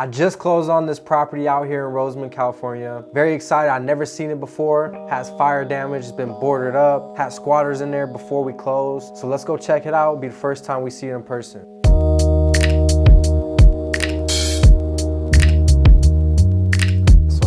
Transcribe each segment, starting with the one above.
I just closed on this property out here in Rosamond, California. Very excited, I've never seen it before. Has fire damage, it's been boarded up, had squatters in there before we closed. So let's go check it out. It'll be the first time we see it in person.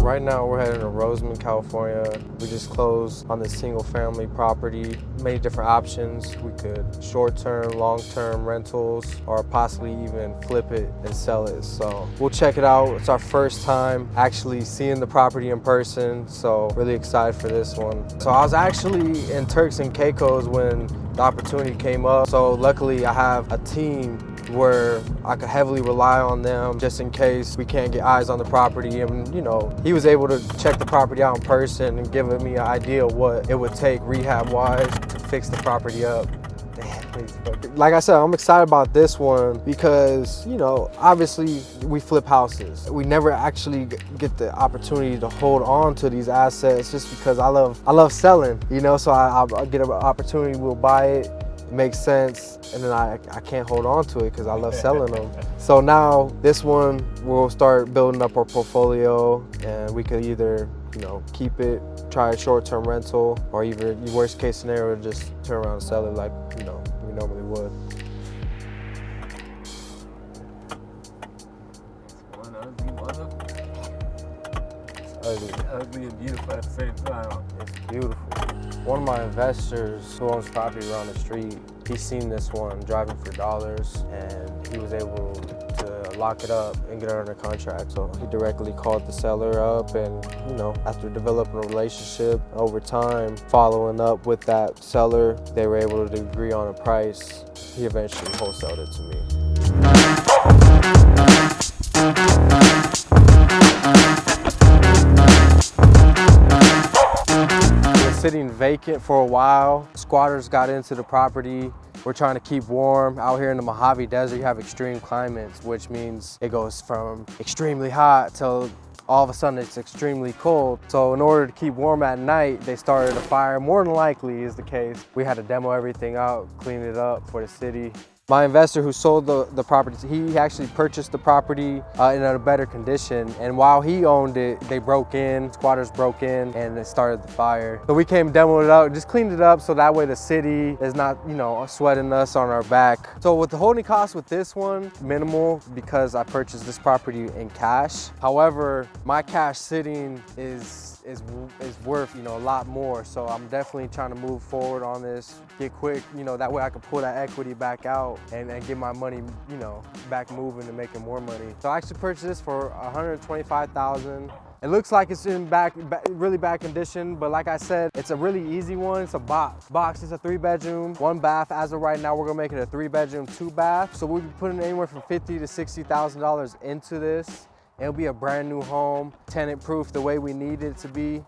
Right now we're heading to Rosamond, California. We just closed on this single family property. Many different options. We could short-term, long-term rentals, or possibly even flip it and sell it. So we'll check it out. It's our first time actually seeing the property in person. So really excited for this one. So I was actually in Turks and Caicos when the opportunity came up. So luckily I have a team where I could heavily rely on them just in case we can't get eyes on the property. And you know, he was able to check the property out in person and give me an idea of what it would take rehab-wise to fix the property up. Like I said, I'm excited about this one because, you know, obviously we flip houses. We never actually get the opportunity to hold on to these assets just because I love selling, you know, so I'll get an opportunity, we'll buy it. Makes sense, and then I can't hold on to it because I love selling them. So now this one, we'll start building up our portfolio, and we could either, you know, keep it, try a short-term rental, or even worst case scenario, just turn around and sell it like, you know, we normally would. It's ugly and beautiful at the same time. It's beautiful. One of my investors who owns property around the street, he's seen this one driving for dollars, and he was able to lock it up and get it under contract. So he directly called the seller up, and you know, after developing a relationship over time, following up with that seller, they were able to agree on a price. He eventually wholesaled it to me. Sitting vacant for a while. Squatters got into the property. We're trying to keep warm. Out here in the Mojave Desert, you have extreme climates, which means it goes from extremely hot till all of a sudden it's extremely cold. So in order to keep warm at night, they started a fire. More than likely is the case. We had to demo everything out, clean it up for the city. My investor who sold the property, he actually purchased the property in a better condition. And while he owned it, they broke in, squatters broke in, and it started the fire. So we came, demoed it out, just cleaned it up so that way the city is not, you know, sweating us on our back. So with the holding cost with this one, minimal because I purchased this property in cash. However, my cash sitting is worth, you know, a lot more. So I'm definitely trying to move forward on this, get quick, you know, that way I can pull that equity back out and get my money, you know, back moving and making more money. So I actually purchased this for $125,000. It looks like it's in really bad condition, but like I said, it's a really easy one. It's a box. It's a 3-bedroom, 1 bath. As of right now, we're gonna make it a 3-bedroom, 2 bath. So we'll be putting anywhere from $50,000 to $60,000 into this. It'll be a brand new home, tenant proof the way we need it to be.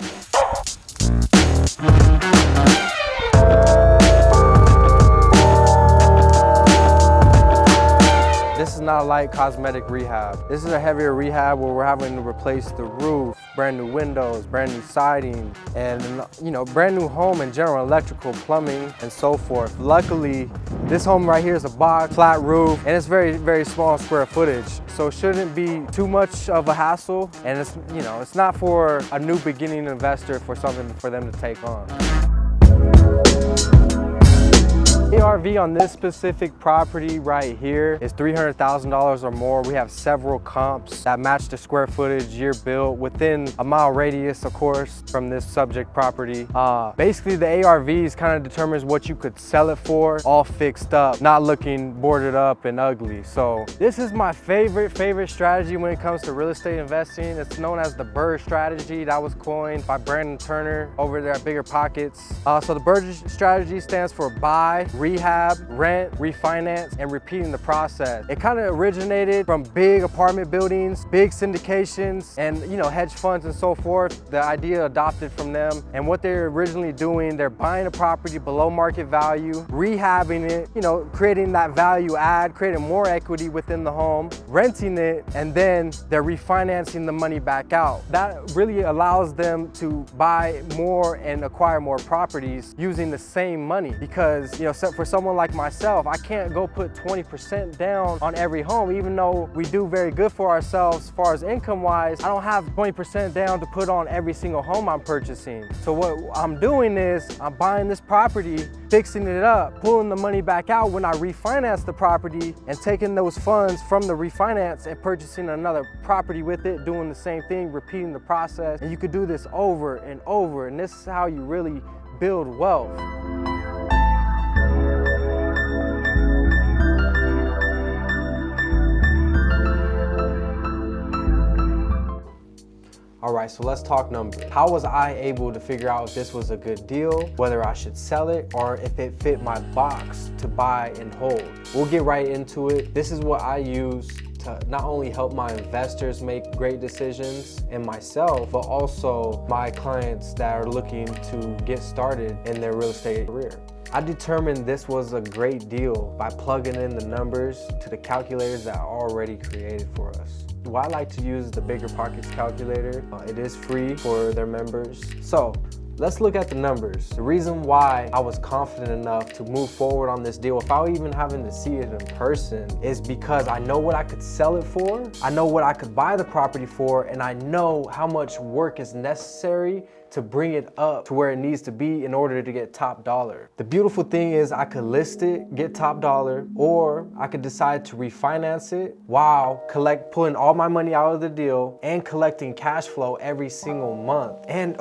This is not a light cosmetic rehab. This is a heavier rehab where we're having to replace the roof, brand new windows, brand new siding, and you know, brand new home in general, electrical, plumbing, and so forth. Luckily, this home right here is a box, flat roof, and it's very, very small square footage. So it shouldn't be too much of a hassle, and it's, you know, it's not for a new beginning investor for something for them to take on. ARV on this specific property right here is $300,000 or more. We have several comps that match the square footage, year built, within a mile radius, of course, from this subject property. Basically, the ARVs kind of determines what you could sell it for, all fixed up, not looking boarded up and ugly. So this is my favorite strategy when it comes to real estate investing. It's known as the BRRRR strategy. That was coined by Brandon Turner over there at Bigger Pockets. So the BRRRR strategy stands for buy, rehab, rent, refinance, and repeating the process. It kind of originated from big apartment buildings, big syndications, and you know, hedge funds and so forth. The idea adopted from them, and what they're originally doing, they're buying a property below market value, rehabbing it, you know, creating that value add, creating more equity within the home, renting it, and then they're refinancing the money back out. That really allows them to buy more and acquire more properties using the same money, because, you know, But for someone like myself, I can't go put 20% down on every home, even though we do very good for ourselves as far as income-wise. I don't have 20% down to put on every single home I'm purchasing. So what I'm doing is I'm buying this property, fixing it up, pulling the money back out when I refinance the property, and taking those funds from the refinance and purchasing another property with it, doing the same thing, repeating the process. And you could do this over and over, and this is how you really build wealth. All right, so let's talk numbers. How was I able to figure out if this was a good deal, whether I should sell it, or if it fit my box to buy and hold? We'll get right into it. This is what I use to not only help my investors make great decisions and myself, but also my clients that are looking to get started in their real estate career. I determined this was a great deal by plugging in the numbers to the calculators that are already created for us. Well, I like to use the Bigger Pockets calculator. It is free for their members. So let's look at the numbers. The reason why I was confident enough to move forward on this deal without even having to see it in person is because I know what I could sell it for, I know what I could buy the property for, and I know how much work is necessary to bring it up to where it needs to be in order to get top dollar. The beautiful thing is I could list it, get top dollar, or I could decide to refinance it while pulling all my money out of the deal and collecting cash flow every single month. And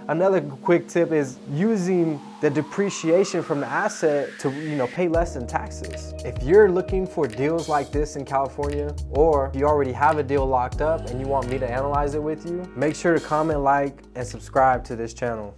another quick tip is using the depreciation from the asset to pay less in taxes. If you're looking for deals like this in California, or you already have a deal locked up and you want me to analyze it with you, make sure to comment, like, and subscribe to this channel.